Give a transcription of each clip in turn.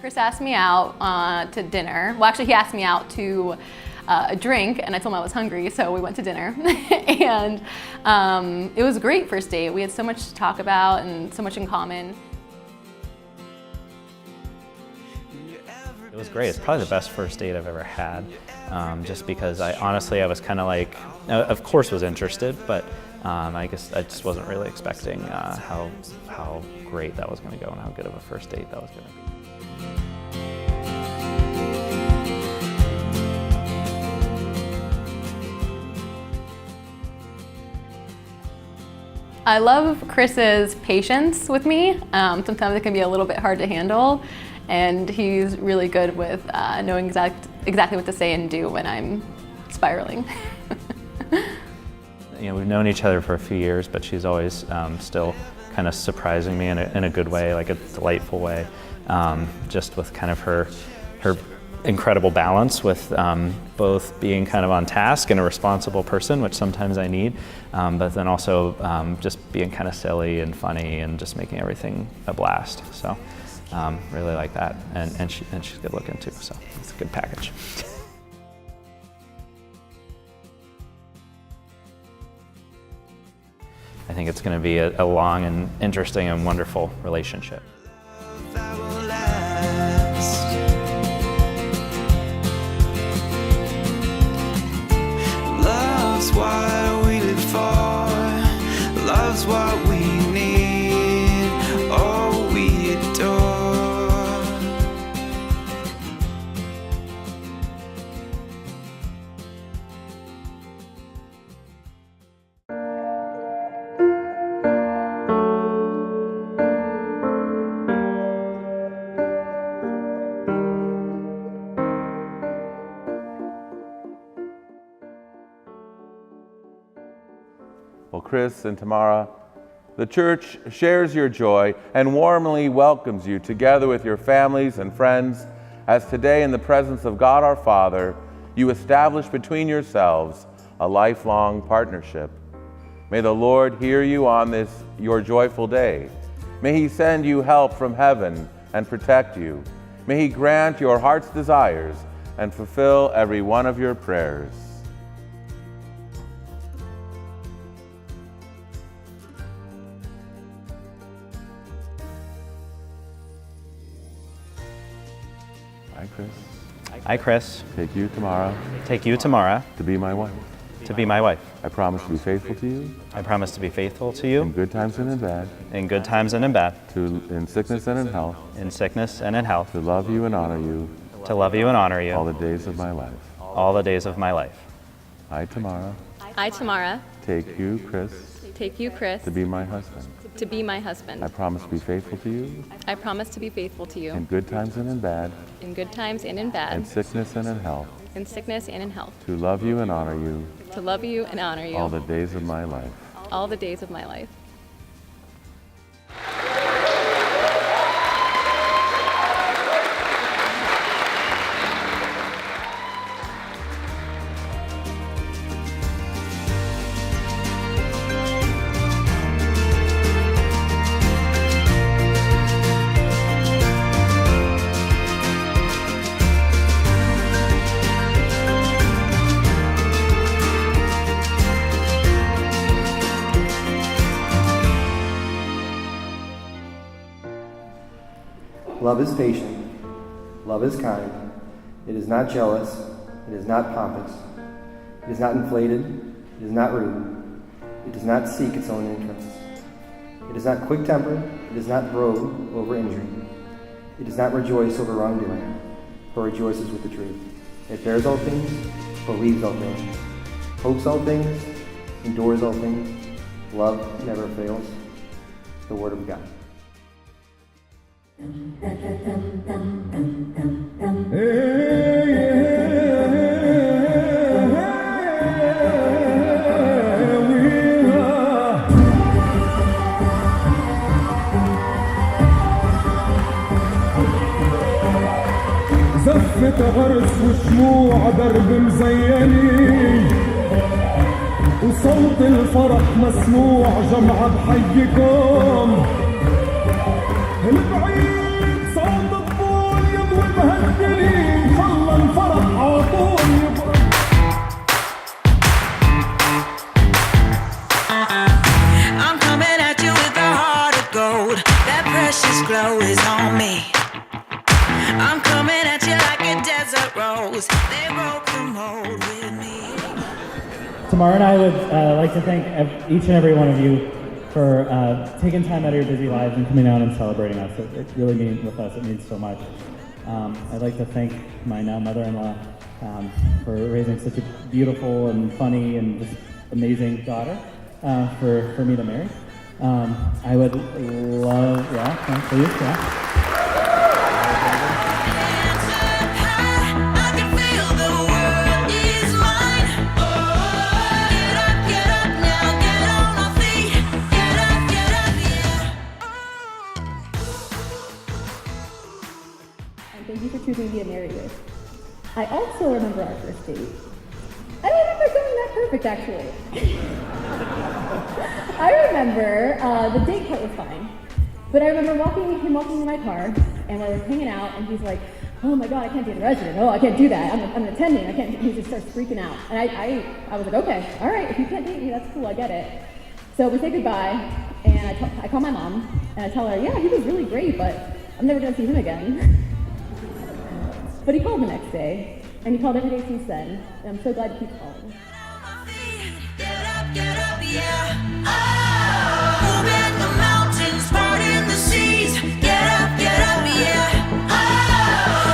Chris asked me out to dinner. Well, actually, he asked me out to a drink, and I told him I was hungry, so we went to dinner. And it was a great first date. We had so much to talk about and so much in common. It was great. It's probably the best first date I've ever had, just because I was kind of like, of course was interested, but I guess I just wasn't really expecting how great that was going to go and how good of a first date that was going to be. I love Chris's patience with me. Sometimes it can be a little bit hard to handle, and he's really good with knowing exactly what to say and do when I'm spiraling. You know, we've known each other for a few years, but she's always still kind of surprising me in a good way, like a delightful way, just with kind of her incredible balance with both being kind of on task and a responsible person, which sometimes I need, but then also just being kind of silly and funny and just making everything a blast. So really like that, and she's good looking too, so it's a good package. I think it's going to be a long and interesting and wonderful relationship. Love's what we live for, love's what we need, oh, we adore. Well, Chris and Tamara, the church shares your joy and warmly welcomes you together with your families and friends as today in the presence of God our Father, you establish between yourselves a lifelong partnership. May the Lord hear you on this, your joyful day. May He send you help from heaven and protect you. May He grant your heart's desires and fulfill every one of your prayers. I, Chris. I, Chris. Take you, Tamara. Take you, Tamara. To be my wife. To be my wife. I promise to be faithful to you. I promise to be faithful to you. In good times and in bad. In good times and in bad. In sickness and in health. In sickness and in health. To love you and honor you. To love you and honor you. All the days of my life. All the days of my life. I, Tamara. I, Tamara. Take you, Chris. Take you, Chris. To be my husband. To be my husband. I promise to be faithful to you. I promise to be faithful to you. In good times and in bad. In good times and in bad. In sickness and in health. In sickness and in health. To love you and honor you. To love you and honor you. All the days of my life. All the days of my life. Love is patient. Love is kind. It is not jealous. It is not pompous. It is not inflated. It is not rude. It does not seek its own interests. It is not quick-tempered. It does not brood over injury. It does not rejoice over wrongdoing, but rejoices with the truth. It bears all things, believes all things, hopes all things, endures all things. Love never fails. The Word of God. زفة غرس وشموع درب مزينين وصوت الفرح مسموع جمعة بحيكم البعيد صوت الطول مهدلين خلى الفرح عطول يبرد. I'm coming at you with a heart of gold. That precious glow is on me. I'm coming at you like a desert rose. They broke the mold with me. Tamara and I would like to thank each and every one of you for taking time out of your busy lives and coming out and celebrating us. It really means with us. It means so much. I'd like to thank my now mother-in-law for raising such a beautiful and funny and just amazing daughter for me to marry. I would love, please, I can feel the world is mine. Get up now, get on my feet. Get up, yeah. And thank you for choosing me to marry with. I also remember our first date. I don't remember it going that perfect, actually. I remember the date part was fine, but I remember him walking in my car, and we were hanging out, and he's like, "Oh my God, I can't date a resident. Oh, I can't do that. I'm an attending. I can't." He just starts freaking out, and I was like, "Okay, all right. If you can't date me, that's cool. I get it." So we say goodbye, and I call my mom, and I tell her, "Yeah, he was really great, but I'm never gonna see him again." But he called the next day, and he called every day since then, and I'm so glad he keeps calling. Get up, yeah. Moving the mountains, parting the seas. Get up, yeah.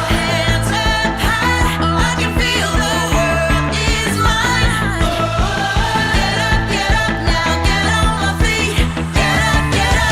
Hands up high, I can feel the world is mine. Get up now, get on my feet. Get up, yeah.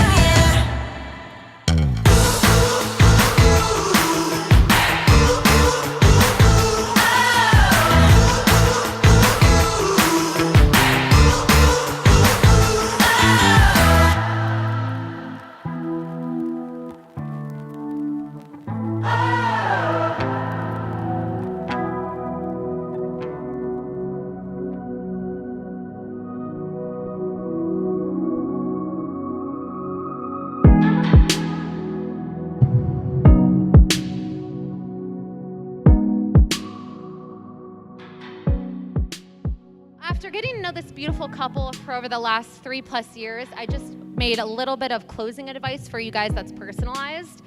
After getting to know this beautiful couple for over the last 3+ years, I just made a little bit of closing advice for you guys that's personalized.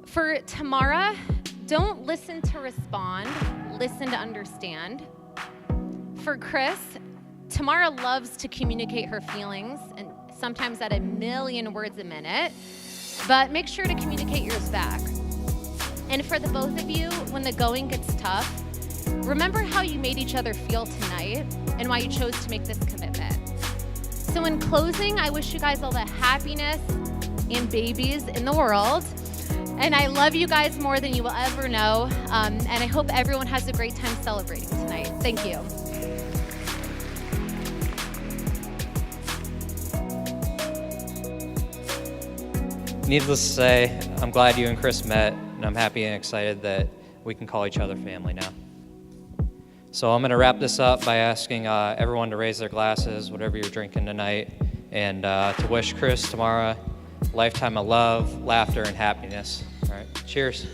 For Tamara, don't listen to respond, listen to understand. For Chris, Tamara loves to communicate her feelings, and sometimes at 1,000,000 words a minute, but make sure to communicate yours back. And for the both of you, when the going gets tough, remember how you made each other feel tonight and why you chose to make this commitment. So in closing, I wish you guys all the happiness and babies in the world. And I love you guys more than you will ever know. And I hope everyone has a great time celebrating tonight. Thank you. Needless to say, I'm glad you and Chris met, and I'm happy and excited that we can call each other family now. So I'm gonna wrap this up by asking everyone to raise their glasses, whatever you're drinking tonight, and to wish Chris, Tamara, a lifetime of love, laughter, and happiness. All right, cheers.